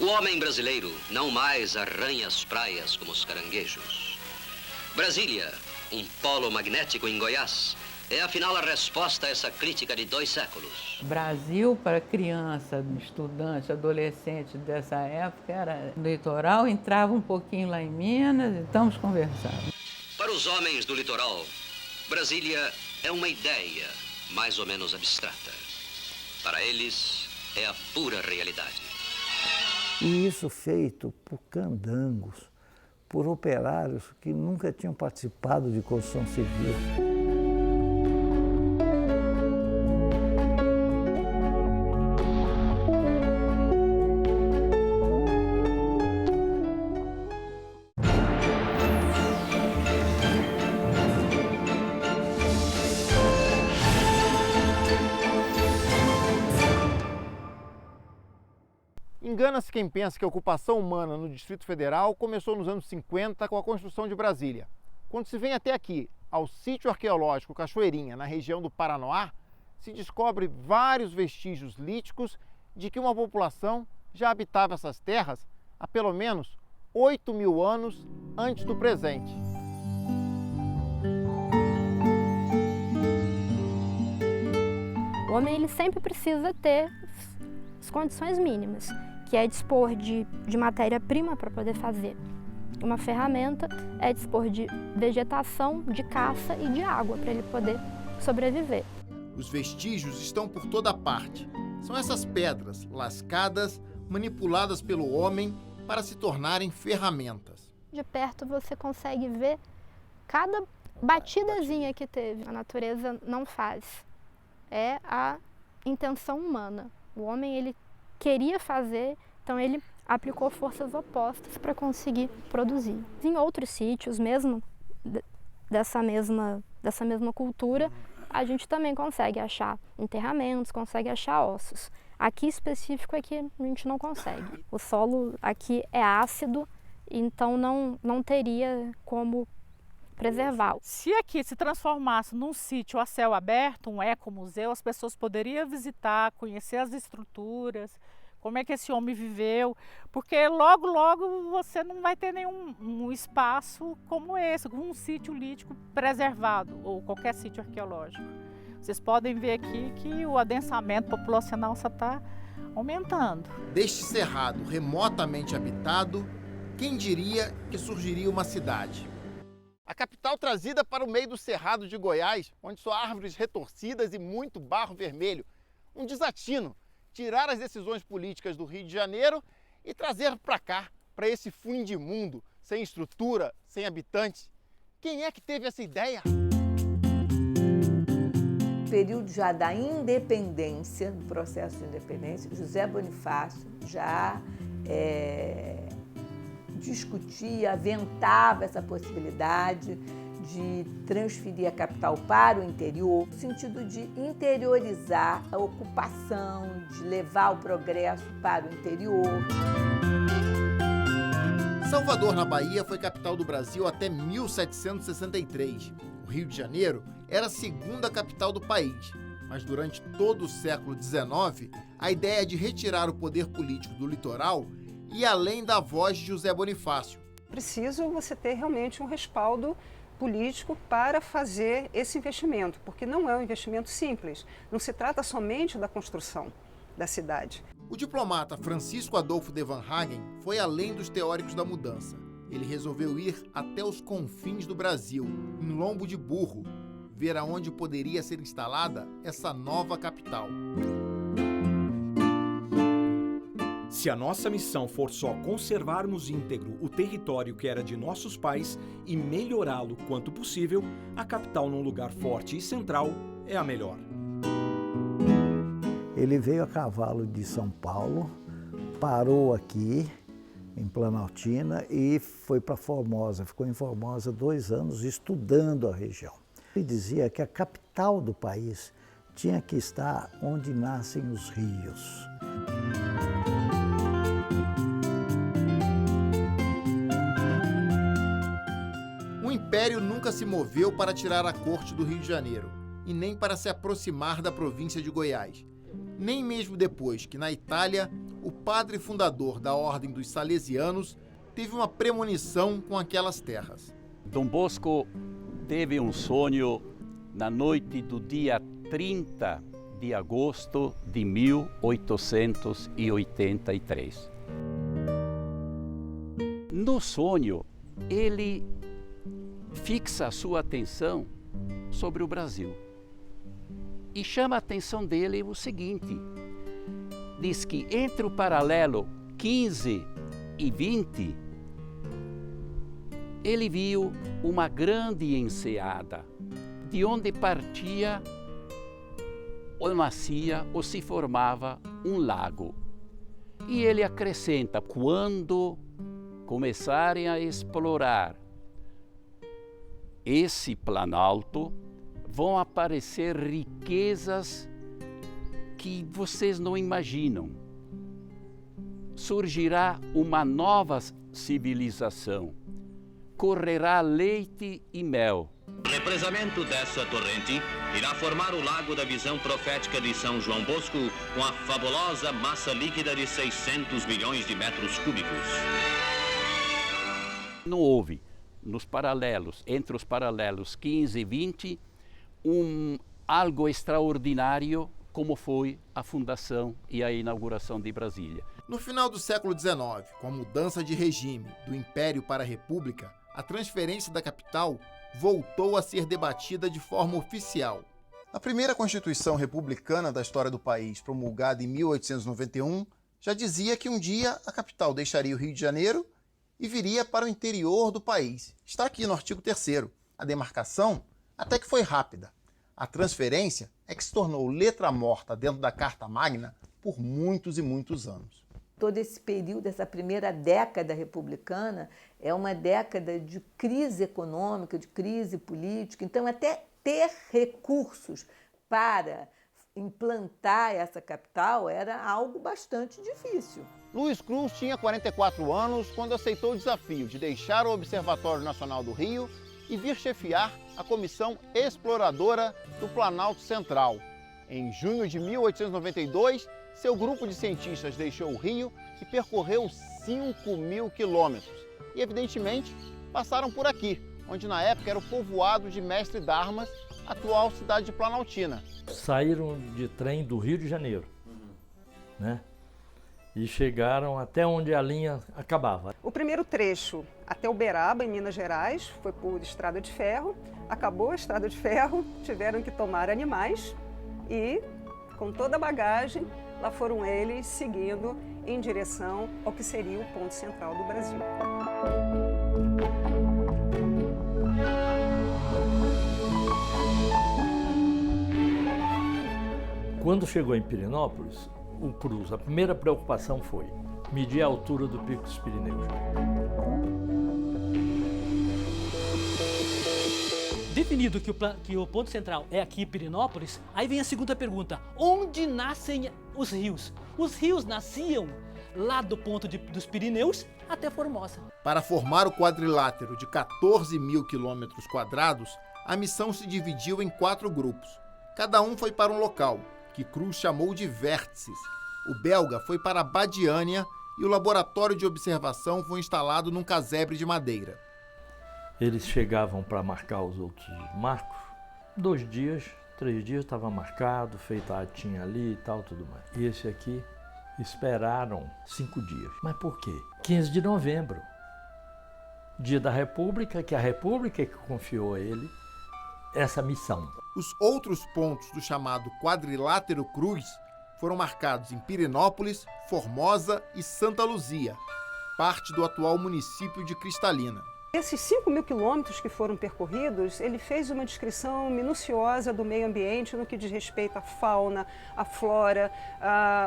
homem brasileiro não mais arranha as praias como os caranguejos. Brasília, um polo magnético em Goiás, é afinal a resposta a essa crítica de 2 séculos. Brasil, para criança, estudante, adolescente dessa época, era no litoral, entrava um pouquinho lá em Minas e estamos conversando. Para os homens do litoral, Brasília é uma ideia mais ou menos abstrata. Para eles, é a pura realidade. E isso feito por candangos, por operários que nunca tinham participado de construção civil. Engana-se quem pensa que a ocupação humana no Distrito Federal começou nos anos 50 com a construção de Brasília. Quando se vem até aqui, ao sítio arqueológico Cachoeirinha, na região do Paranoá, se descobre vários vestígios líticos de que uma população já habitava essas terras há pelo menos 8.000 anos antes do presente. O homem ele sempre precisa ter as condições mínimas, que é dispor de matéria-prima para poder fazer uma ferramenta, é dispor de vegetação, de caça e de água para ele poder sobreviver. Os vestígios estão por toda parte. São essas pedras lascadas, manipuladas pelo homem para se tornarem ferramentas. De perto você consegue ver cada batidazinha que teve. A natureza não faz. É a intenção humana. O homem ele queria fazer, então ele aplicou forças opostas para conseguir produzir. Em outros sítios, mesmo dessa mesma cultura, a gente também consegue achar enterramentos, consegue achar ossos. Aqui específico é que a gente não consegue. O solo aqui é ácido, então não teria como preservar. Se aqui se transformasse num sítio a céu aberto, um ecomuseu, as pessoas poderiam visitar, conhecer as estruturas, como é que esse homem viveu, porque logo você não vai ter nenhum espaço como esse, um sítio lítico preservado, ou qualquer sítio arqueológico. Vocês podem ver aqui que o adensamento populacional só está aumentando. Deste cerrado remotamente habitado, quem diria que surgiria uma cidade? A capital trazida para o meio do Cerrado de Goiás, onde só árvores retorcidas e muito barro vermelho. Um desatino, tirar as decisões políticas do Rio de Janeiro e trazer para cá, para esse fim de mundo, sem estrutura, sem habitantes. Quem é que teve essa ideia? No período já da independência, do processo de independência, José Bonifácio já discutia, aventava essa possibilidade de transferir a capital para o interior, no sentido de interiorizar a ocupação, de levar o progresso para o interior. Salvador, na Bahia, foi capital do Brasil até 1763. O Rio de Janeiro era a segunda capital do país, mas durante todo o século XIX, a ideia de retirar o poder político do litoral e além da voz de José Bonifácio. Preciso você ter realmente um respaldo político para fazer esse investimento, porque não é um investimento simples, não se trata somente da construção da cidade. O diplomata Francisco Adolfo de Van Hagen foi além dos teóricos da mudança. Ele resolveu ir até os confins do Brasil, em Lombo de Burro, ver aonde poderia ser instalada essa nova capital. Se a nossa missão for só conservarmos íntegro o território que era de nossos pais e melhorá-lo quanto possível, a capital num lugar forte e central é a melhor. Ele veio a cavalo de São Paulo, parou aqui em Planaltina e foi para Formosa. Ficou em Formosa 2 anos estudando a região. Ele dizia que a capital do país tinha que estar onde nascem os rios. O Império nunca se moveu para tirar a corte do Rio de Janeiro e nem para se aproximar da província de Goiás. Nem mesmo depois que, na Itália, o padre fundador da Ordem dos Salesianos teve uma premonição com aquelas terras. Dom Bosco teve um sonho na noite do dia 30 de agosto de 1883. No sonho, ele fixa a sua atenção sobre o Brasil e chama a atenção dele o seguinte: diz que entre o paralelo 15 e 20, ele viu uma grande enseada, de onde partia ou nascia ou se formava um lago. E ele acrescenta: quando começarem a explorar esse planalto, vão aparecer riquezas que vocês não imaginam. Surgirá uma nova civilização, correrá leite e mel. O represamento dessa torrente irá formar o lago da visão profética de São João Bosco, com a fabulosa massa líquida de 600 milhões de metros cúbicos. Não houve, nos paralelos, entre os paralelos 15 e 20, algo extraordinário como foi a fundação e a inauguração de Brasília. No final do século XIX, com a mudança de regime do Império para a República, a transferência da capital voltou a ser debatida de forma oficial. A primeira Constituição Republicana da história do país, promulgada em 1891, já dizia que um dia a capital deixaria o Rio de Janeiro e viria para o interior do país. Está aqui no artigo 3º. A demarcação até que foi rápida. A transferência é que se tornou letra morta dentro da Carta Magna por muitos e muitos anos. Todo esse período, essa primeira década republicana, é uma década de crise econômica, de crise política. Então, até ter recursos para implantar essa capital era algo bastante difícil. Luiz Cruz tinha 44 anos quando aceitou o desafio de deixar o Observatório Nacional do Rio e vir chefiar a Comissão Exploradora do Planalto Central. Em junho de 1892, seu grupo de cientistas deixou o Rio e percorreu 5.000 quilômetros. E, evidentemente, passaram por aqui, onde na época era o povoado de Mestre Darmas, atual cidade de Planaltina. Saíram de trem do Rio de Janeiro, né? E chegaram até onde a linha acabava. O primeiro trecho até Uberaba, em Minas Gerais, foi por estrada de ferro. Acabou a estrada de ferro, tiveram que tomar animais e, com toda a bagagem, lá foram eles seguindo em direção ao que seria o ponto central do Brasil. Quando chegou em Pirenópolis, o Cruz, a primeira preocupação foi medir a altura do Pico dos Pirineus. Definido que o ponto central é aqui em Pirenópolis, aí vem a segunda pergunta: onde nascem os rios? Os rios nasciam lá do ponto dos Pirineus até Formosa. Para formar o quadrilátero de 14.000 quilômetros quadrados, a missão se dividiu em 4 grupos. Cada um foi para um local, que Cruz chamou de vértices. O belga foi para Badiânia e o laboratório de observação foi instalado num casebre de madeira. Eles chegavam para marcar os outros marcos. 2 dias, 3 dias estava marcado, feita a atinha ali e tal, tudo mais. E esse aqui esperaram 5 dias. Mas por quê? 15 de novembro, dia da República, que a República que confiou a ele essa missão. Os outros pontos do chamado Quadrilátero Cruz foram marcados em Pirenópolis, Formosa e Santa Luzia, parte do atual município de Cristalina. Esses 5.000 quilômetros que foram percorridos, ele fez uma descrição minuciosa do meio ambiente no que diz respeito à fauna, à flora,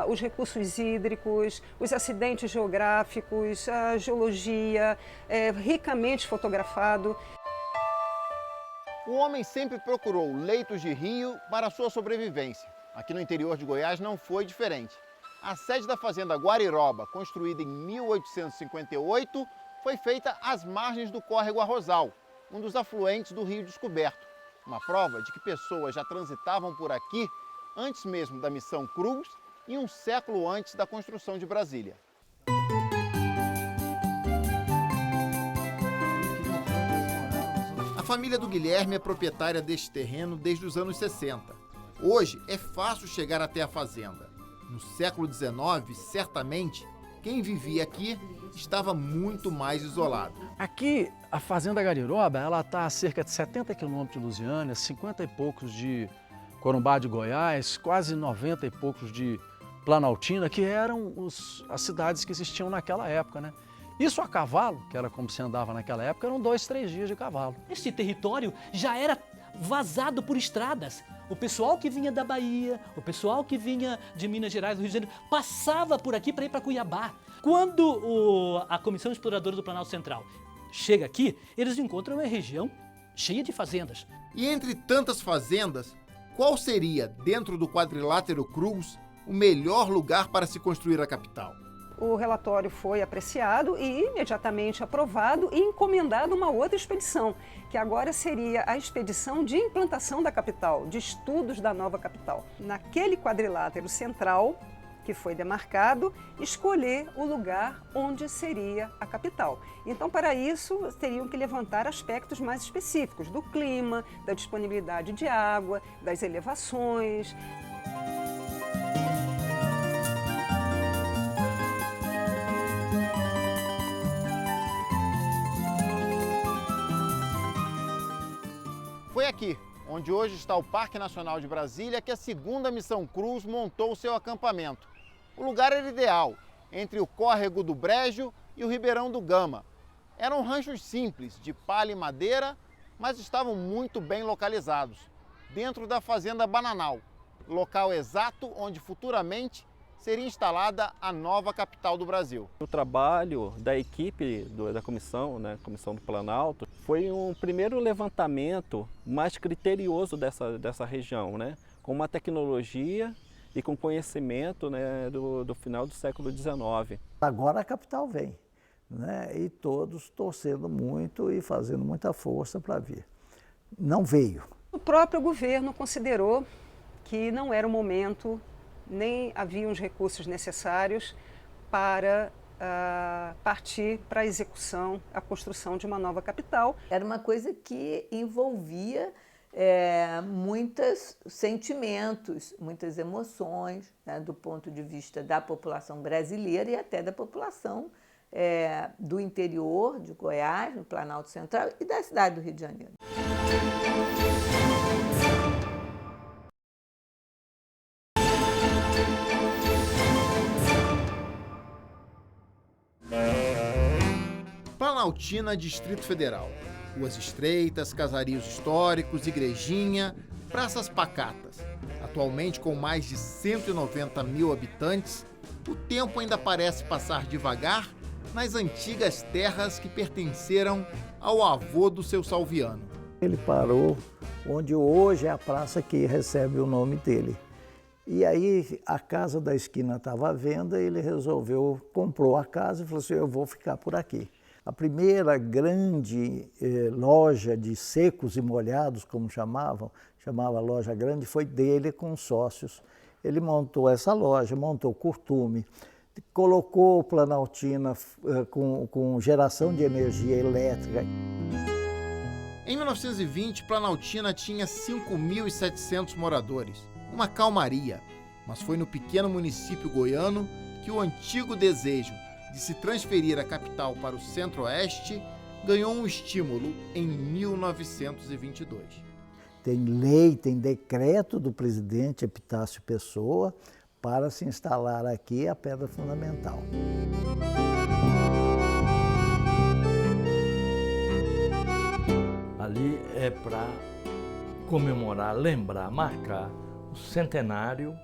os recursos hídricos, os acidentes geográficos, a geologia, ricamente fotografado. O homem sempre procurou leitos de rio para sua sobrevivência. Aqui no interior de Goiás não foi diferente. A sede da fazenda Guariroba, construída em 1858, foi feita às margens do córrego Arrozal, um dos afluentes do Rio Descoberto. Uma prova de que pessoas já transitavam por aqui antes mesmo da missão Cruz e um século antes da construção de Brasília. A família do Guilherme é proprietária deste terreno desde os anos 60. Hoje é fácil chegar até a fazenda. No século XIX, certamente, quem vivia aqui estava muito mais isolado. Aqui, a Fazenda Gariroba, ela está a cerca de 70 quilômetros de Lusiânia, 50 e poucos de Corumbá de Goiás, quase 90 e poucos de Planaltina, que eram as cidades que existiam naquela época, né? Isso a cavalo, que era como se andava naquela época, eram 2, 3 dias de cavalo. Este território já era vazado por estradas. O pessoal que vinha da Bahia, o pessoal que vinha de Minas Gerais, do Rio de Janeiro, passava por aqui para ir para Cuiabá. Quando a Comissão Exploradora do Planalto Central chega aqui, eles encontram uma região cheia de fazendas. E entre tantas fazendas, qual seria, dentro do quadrilátero Cruz, o melhor lugar para se construir a capital? O relatório foi apreciado e imediatamente aprovado e encomendado uma outra expedição, que agora seria a expedição de implantação da capital, de estudos da nova capital. Naquele quadrilátero central, que foi demarcado, escolher o lugar onde seria a capital. Então, para isso, teriam que levantar aspectos mais específicos do clima, da disponibilidade de água, das elevações. Foi aqui, onde hoje está o Parque Nacional de Brasília, que a segunda Missão Cruz montou o seu acampamento. O lugar era ideal, entre o córrego do Brejo e o Ribeirão do Gama. Eram ranchos simples, de palha e madeira, mas estavam muito bem localizados, dentro da Fazenda Bananal, local exato onde futuramente seria instalada a nova capital do Brasil. O trabalho da equipe da comissão, Comissão do Planalto, foi um primeiro levantamento mais criterioso dessa região, com uma tecnologia e com conhecimento do final do século XIX. Agora a capital vem, e todos torcendo muito e fazendo muita força para vir. Não veio. O próprio governo considerou que não era o momento, nem haviam os recursos necessários para partir para a execução, a construção de uma nova capital. Era uma coisa que envolvia muitos sentimentos, muitas emoções, do ponto de vista da população brasileira e até da população do interior de Goiás, no Planalto Central e da cidade do Rio de Janeiro. Planaltina, Distrito Federal. Ruas estreitas, casarios históricos, igrejinha, praças pacatas. Atualmente, com mais de 190 mil habitantes, o tempo ainda parece passar devagar nas antigas terras que pertenceram ao avô do seu Salviano. Ele parou onde hoje é a praça que recebe o nome dele. E aí a casa da esquina estava à venda, ele comprou a casa e falou assim, eu vou ficar por aqui. A primeira grande loja de secos e molhados, como chamava Loja Grande, foi dele com sócios. Ele montou essa loja, montou Curtume, colocou Planaltina com geração de energia elétrica. Em 1920, Planaltina tinha 5.700 moradores, uma calmaria. Mas foi no pequeno município goiano que o antigo desejo de se transferir a capital para o Centro-Oeste ganhou um estímulo em 1922. Tem lei, tem decreto do presidente Epitácio Pessoa para se instalar aqui a pedra fundamental. Ali é para comemorar, lembrar, marcar o centenário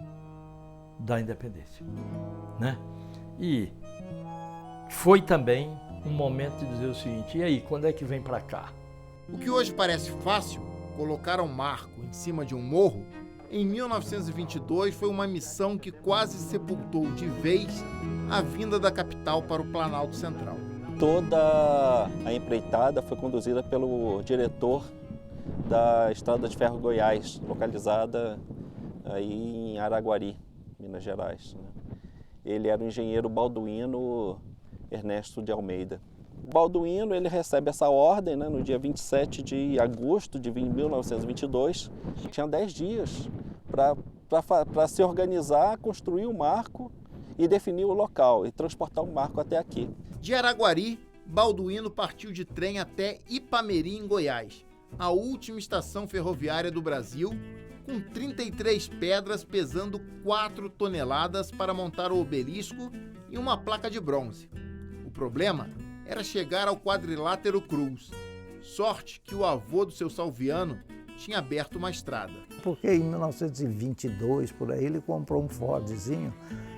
da independência, E foi também um momento de dizer o seguinte, e aí, quando é que vem para cá? O que hoje parece fácil, colocar um marco em cima de um morro, em 1922 foi uma missão que quase sepultou de vez a vinda da capital para o Planalto Central. Toda a empreitada foi conduzida pelo diretor da Estrada de Ferro Goiás, localizada aí em Araguari, Minas Gerais, né? Ele era o engenheiro Balduino Ernesto de Almeida. O Balduino ele recebe essa ordem, né, no dia 27 de agosto de 1922. Tinha 10 dias para se organizar, construir o marco e definir o local e transportar o marco até aqui. De Araguari, Balduino partiu de trem até Ipameri, em Goiás, a última estação ferroviária do Brasil, com 33 pedras pesando 4 toneladas para montar o obelisco e uma placa de bronze. O problema era chegar ao quadrilátero Cruz. Sorte que o avô do seu Salviano tinha aberto uma estrada. Porque em 1922, por aí, ele comprou um Fordzinho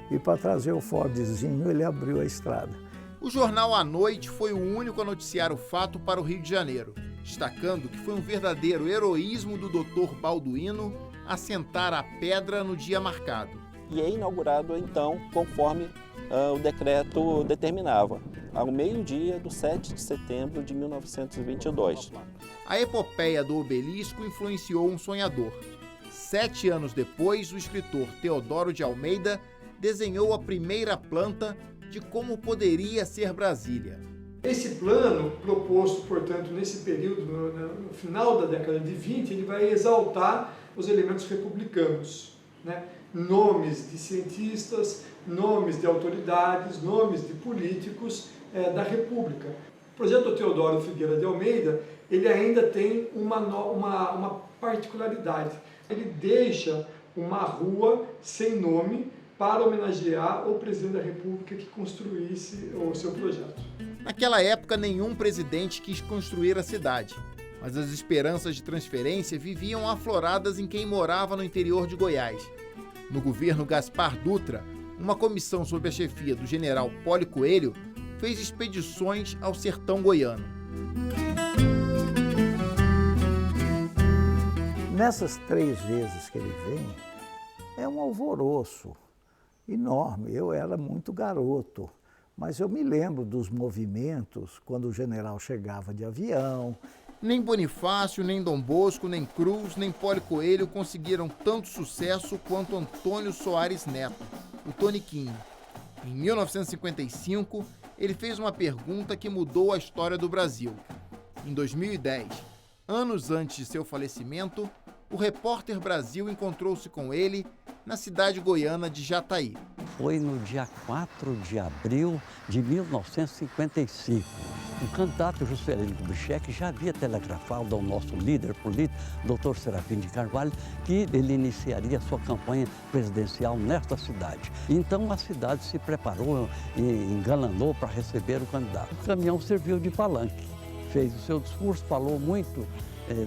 e para trazer o Fordzinho ele abriu a estrada. O jornal A Noite foi o único a noticiar o fato para o Rio de Janeiro, destacando que foi um verdadeiro heroísmo do Dr. Balduino assentar a pedra no dia marcado. E é inaugurado, então, conforme o decreto determinava, ao meio-dia do 7 de setembro de 1922. A epopeia do obelisco influenciou um sonhador. 7 anos depois, o escritor Teodoro de Almeida desenhou a primeira planta de como poderia ser Brasília. Esse plano, proposto, portanto, nesse período, no final da década de 20, ele vai exaltar os elementos republicanos, né? Nomes de cientistas, nomes de autoridades, nomes de políticos da República. O projeto Teodoro Figueira de Almeida, ele ainda tem uma particularidade. Ele deixa uma rua sem nome para homenagear o presidente da República que construísse o seu projeto. Naquela época, nenhum presidente quis construir a cidade, mas as esperanças de transferência viviam afloradas em quem morava no interior de Goiás. No governo Gaspar Dutra, uma comissão sob a chefia do general Poli Coelho fez expedições ao sertão goiano. Nessas 3 vezes que ele vem, é um alvoroço enorme. Eu era muito garoto, mas eu me lembro dos movimentos quando o general chegava de avião. Nem Bonifácio, nem Dom Bosco, nem Cruz, nem Poli Coelho conseguiram tanto sucesso quanto Antônio Soares Neto, o Toniquinho. Em 1955, ele fez uma pergunta que mudou a história do Brasil. Em 2010, anos antes de seu falecimento, o Repórter Brasil encontrou-se com ele na cidade goiana de Jataí. Foi no dia 4 de abril de 1955. O candidato Juscelino Kubitschek já havia telegrafado ao nosso líder político, Dr. Serafim de Carvalho, que ele iniciaria sua campanha presidencial nesta cidade. Então a cidade se preparou e engalanou para receber o candidato. O caminhão serviu de palanque, fez o seu discurso, falou muito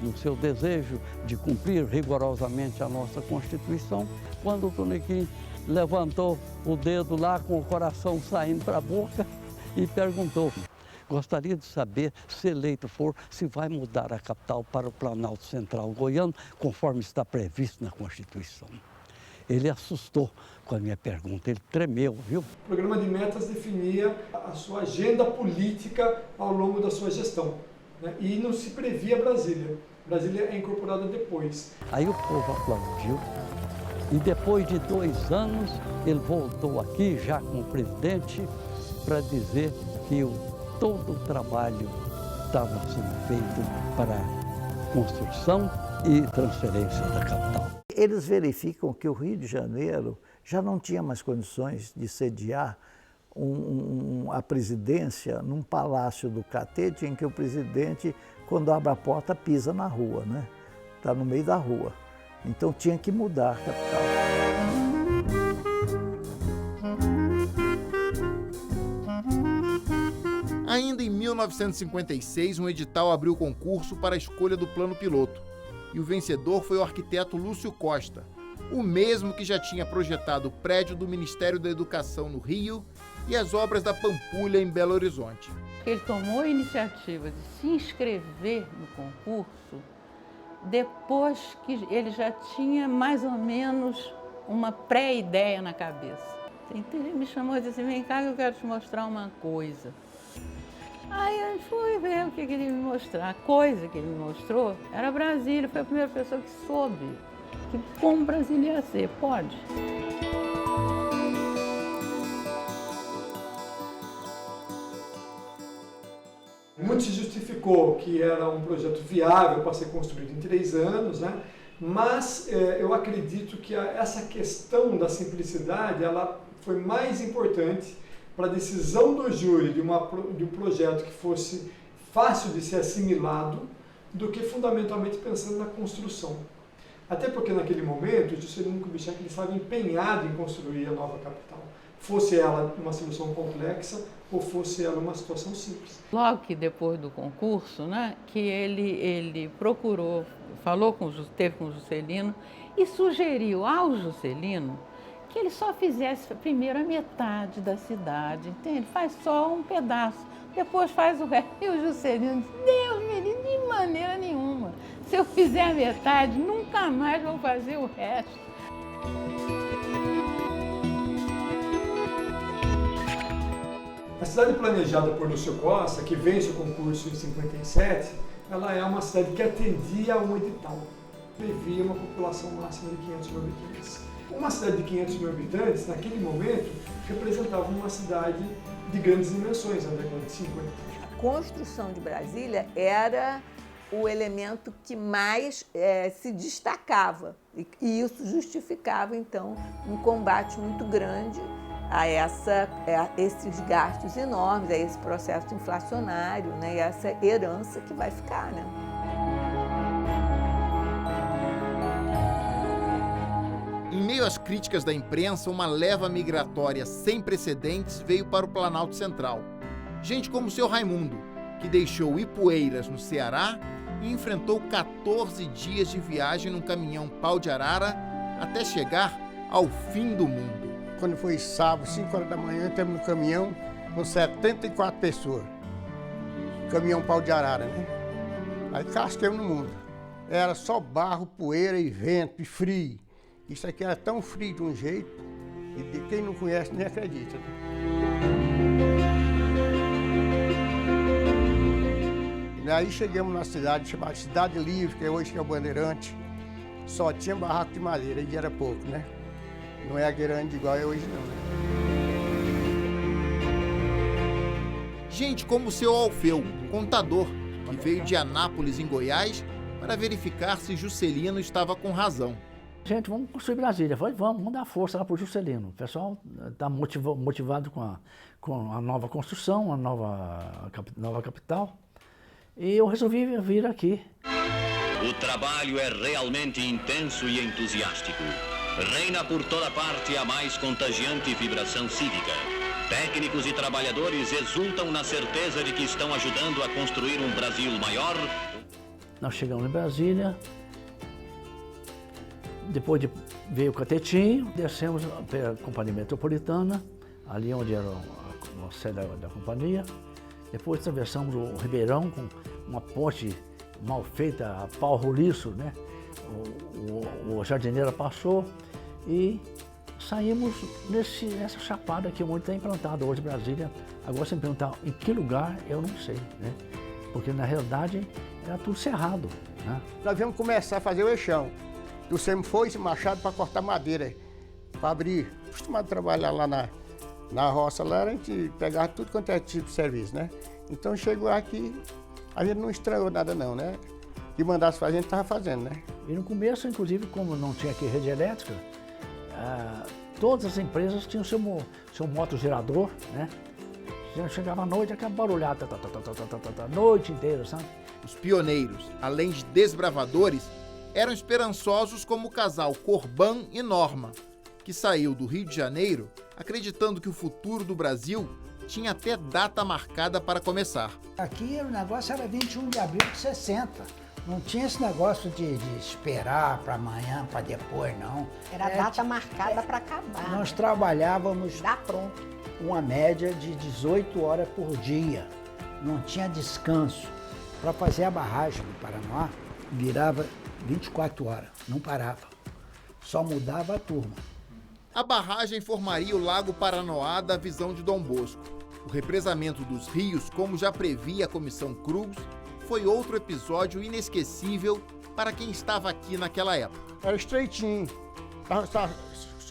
no seu desejo de cumprir rigorosamente a nossa Constituição. Quando o Toniquinho levantou o dedo lá com o coração saindo para a boca e perguntou: gostaria de saber, se eleito for, se vai mudar a capital para o Planalto Central goiano, conforme está previsto na Constituição. Ele assustou com a minha pergunta, ele tremeu, viu? O programa de metas definia a sua agenda política ao longo da sua gestão, né? E não se previa Brasília. Brasília é incorporada depois. Aí o povo aplaudiu e depois de 2 anos ele voltou aqui já como presidente para dizer que todo o trabalho estava sendo feito para construção e transferência da capital. Eles verificam que o Rio de Janeiro já não tinha mais condições de sediar a presidência num palácio do Catete, em que o presidente, quando abre a porta, pisa na rua, né? Está no meio da rua. Então tinha que mudar a capital. Ainda em 1956, um edital abriu concurso para a escolha do plano piloto. E o vencedor foi o arquiteto Lúcio Costa, o mesmo que já tinha projetado o prédio do Ministério da Educação no Rio e as obras da Pampulha em Belo Horizonte. Ele tomou a iniciativa de se inscrever no concurso depois que ele já tinha mais ou menos uma pré-ideia na cabeça. Ele me chamou e disse: vem cá que eu quero te mostrar uma coisa. Aí eu fui ver o que ele ia me mostrar. A coisa que ele me mostrou era Brasília. Foi a primeira pessoa que soube que como Brasília ia ser, pode. Muito se justificou que era um projeto viável para ser construído em 3 anos, né? Mas eu acredito que essa questão da simplicidade ela foi mais importante para a decisão do júri de um projeto que fosse fácil de ser assimilado do que fundamentalmente pensando na construção. Até porque naquele momento o Juscelino Kubitschek estava empenhado em construir a nova capital. Fosse ela uma solução complexa ou fosse ela uma situação simples. Logo que depois do concurso, né, que ele procurou, teve com o Juscelino e sugeriu ao Juscelino que ele só fizesse primeiro a metade da cidade, entende? Faz só um pedaço, depois faz o resto. E o Juscelino disse, Deus me livre, de maneira nenhuma. Se eu fizer a metade, nunca mais vou fazer o resto. A cidade planejada por Lúcio Costa, que vence o concurso em 57, ela é uma cidade que atendia a um edital. Previa uma população máxima de 500 mil habitantes. Uma cidade de 500 mil habitantes, naquele momento, representava uma cidade de grandes dimensões, na década de 50. A construção de Brasília era o elemento que mais se destacava. E isso justificava, então, um combate muito grande a esses gastos enormes, a esse processo inflacionário, né, e essa herança que vai ficar, né? Em meio às críticas da imprensa, uma leva migratória sem precedentes veio para o Planalto Central. Gente como o seu Raimundo, que deixou Ipueiras, no Ceará, e enfrentou 14 dias de viagem num caminhão pau de arara até chegar ao fim do mundo. Quando foi sábado, 5 horas da manhã, estamos no caminhão com 74 pessoas. Caminhão pau de arara, né? Aí casquemos no mundo. Era só barro, poeira e vento e frio. Isso aqui era tão frio de um jeito, e quem não conhece nem acredita. E aí chegamos na cidade chamada Cidade Livre, que hoje é o Bandeirante. Só tinha barraco de madeira e era pouco, né? Não é grande igual é hoje, não, né? Gente como o seu Alfeu, contador, que veio de Anápolis, em Goiás, para verificar se Juscelino estava com razão. Gente, vamos construir Brasília. Falei, vamos dar força lá para o Juscelino. O pessoal está motivado com a nova construção, a nova capital. E eu resolvi vir aqui. O trabalho é realmente intenso e entusiástico. Reina por toda parte a mais contagiante vibração cívica. Técnicos e trabalhadores exultam na certeza de que estão ajudando a construir um Brasil maior. Nós chegamos em Brasília, depois veio o Catetinho, descemos pela Companhia Metropolitana, ali onde era a sede da companhia. Depois atravessamos o Ribeirão com uma ponte mal feita, a pau roliço, né? O jardineiro passou e saímos nessa chapada que onde está implantado hoje Brasília. Agora, se me perguntar em que lugar, eu não sei, né? Porque na realidade era tudo cerrado, né? Nós vamos começar a fazer o eixão. Trouxemos foice e machado para cortar madeira, para abrir. Acostumado a trabalhar lá na roça, lá a gente pegava tudo quanto é tipo de serviço, né? Então chegou aqui, a gente não estranhou nada não, né? O que mandasse fazer, a gente estava fazendo, né? E no começo, inclusive, como não tinha aqui rede elétrica, todas as empresas tinham seu motogerador, né? Chegava à noite, aquela barulhada, a noite inteira, sabe? Os pioneiros, além de desbravadores, eram esperançosos como o casal Corban e Norma, que saiu do Rio de Janeiro acreditando que o futuro do Brasil tinha até data marcada para começar. Aqui o negócio era 21 de abril de 60. Não tinha esse negócio de esperar para amanhã, para depois, não. Era data marcada para acabar. Nós trabalhávamos dá pronto. Uma média de 18 horas por dia. Não tinha descanso. Para fazer a barragem do Paranoá, virava 24 horas, não parava. Só mudava a turma. A barragem formaria o Lago Paranoá da visão de Dom Bosco. O represamento dos rios, como já previa a Comissão Krugos, foi outro episódio inesquecível para quem estava aqui naquela época. Era estreitinho,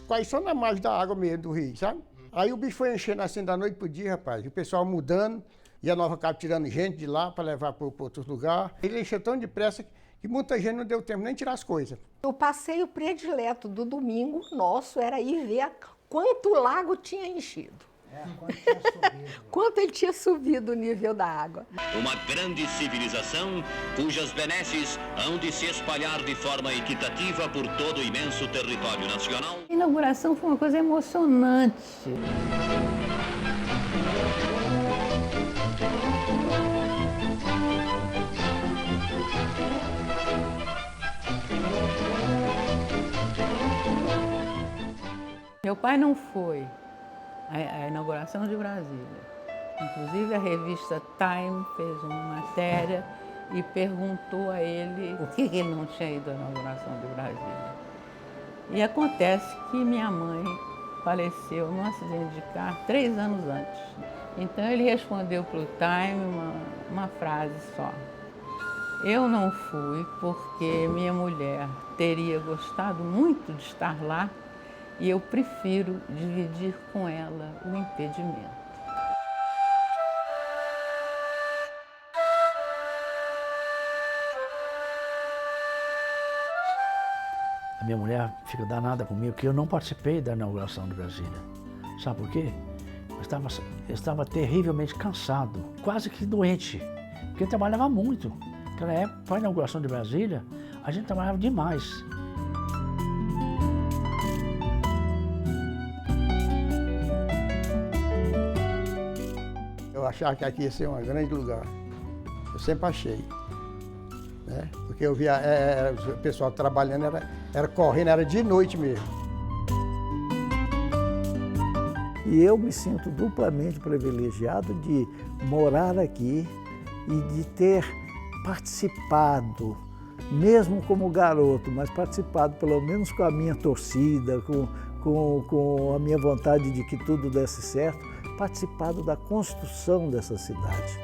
quase só na margem da água mesmo do rio, sabe? Aí o bicho foi enchendo assim da noite pro dia, rapaz, e o pessoal mudando, e a Nova Cabo tirando gente de lá para levar para outros lugares. Ele encheu tão depressa que muita gente não deu tempo nem tirar as coisas. O passeio predileto do domingo nosso era ir ver quanto o lago tinha enchido. Quanto ele tinha subido o nível da água. Uma grande civilização cujas benesses hão de se espalhar de forma equitativa por todo o imenso território nacional. A inauguração foi uma coisa emocionante. Meu pai não foi à inauguração de Brasília. Inclusive, a revista Time fez uma matéria e perguntou a ele por que ele não tinha ido à inauguração de Brasília. E acontece que minha mãe faleceu num acidente de carro 3 anos antes. Então, ele respondeu para o Time uma frase só. Eu não fui porque minha mulher teria gostado muito de estar lá e eu prefiro dividir com ela o impedimento. A minha mulher fica danada comigo porque eu não participei da inauguração de Brasília. Sabe por quê? Eu estava terrivelmente cansado, quase que doente, porque eu trabalhava muito. Naquela época, para a inauguração de Brasília, a gente trabalhava demais. Eu achava que aqui ia ser um grande lugar. Eu sempre achei. Né? Porque eu via o pessoal trabalhando, era correndo, era de noite mesmo. E eu me sinto duplamente privilegiado de morar aqui e de ter participado, mesmo como garoto, mas participado pelo menos com a minha torcida, com a minha vontade de que tudo desse certo, participado da construção dessa cidade.